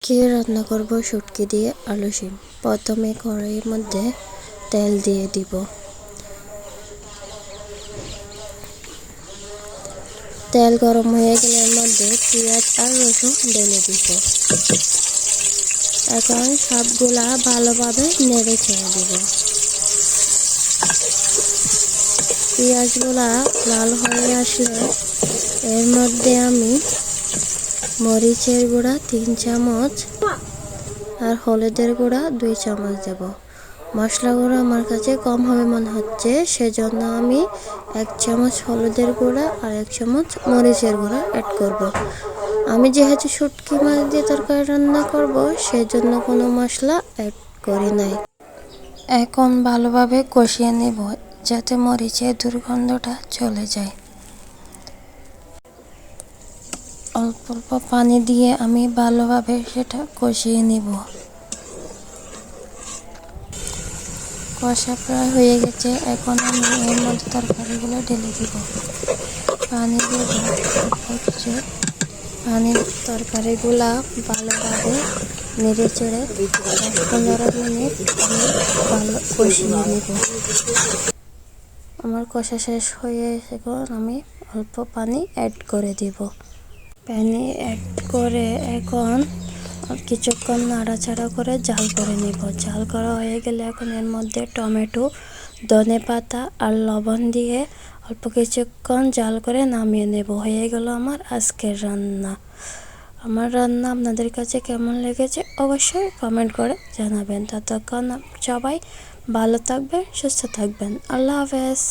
আজকে রান্না করব শুটকি দিয়ে আলু শিম। প্রথমে কড়াইয়ের মধ্যে তেল দিয়ে দিব। তেল গরম হয়ে গেলে এর মধ্যে পেঁয়াজ আর রসুন ঢেলে দিব। এখন সবগুলা ভালোভাবে নেড়ে ছেড়ে দিব। পেঁয়াজগুলা লাল হয়ে আসলে এর মধ্যে আমি মরিচের গুঁড়া 3 চামচ আর হলুদের গুঁড়া 2 চামচ দেব। মশলা গুঁড়া আমার কাছে কম হবে মনে হচ্ছে, সেজন্য আমি 1 চামচ হলুদের গুঁড়া আর 1 চামচ মরিচের গুঁড়া অ্যাড করব। আমি যেহেতু শুটকি মাছ দিয়ে তরকারি রান্না করব, সেজন্য কোনো মশলা অ্যাড করি নাই। এখন ভালোভাবে কষিয়ে নেব যাতে মরিচের দুর্গন্ধটা চলে যায়। অল্প অল্প পানি দিয়ে আমি ভালোভাবে সেটা কষিয়ে নিব। কষা প্রায় হয়ে গেছে, এখন আমি এর মধ্যে তরকারিগুলো ঢেলে দিব। পানি দেব অল্প কিছু। পানির তরকারিগুলা ভালোভাবে নেড়ে চেড়ে 10-15 মিনিট আমি ভালো কষিয়ে নেব। আমার কষা শেষ হয়ে এখন আমি অল্প পানি অ্যাড করে দিব। পানি অ্যাড করে এখন কিছুক্ষণ নাড়াচাড়া করে জাল করে নেব। জাল করা হয়ে গেলে এখন এর মধ্যে টমেটো, ধনেপাতা আর লবণ দিয়ে অল্প কিছুক্ষণ জাল করে নামিয়ে নেব। হয়ে গেল আমার আজকের রান্না। আমার রান্না আপনাদের কাছে কেমন লেগেছে অবশ্যই কমেন্ট করে জানাবেন। ততক্ষণ সবাই ভালো থাকবেন, সুস্থ থাকবেন। আল্লাহ হাফেজ।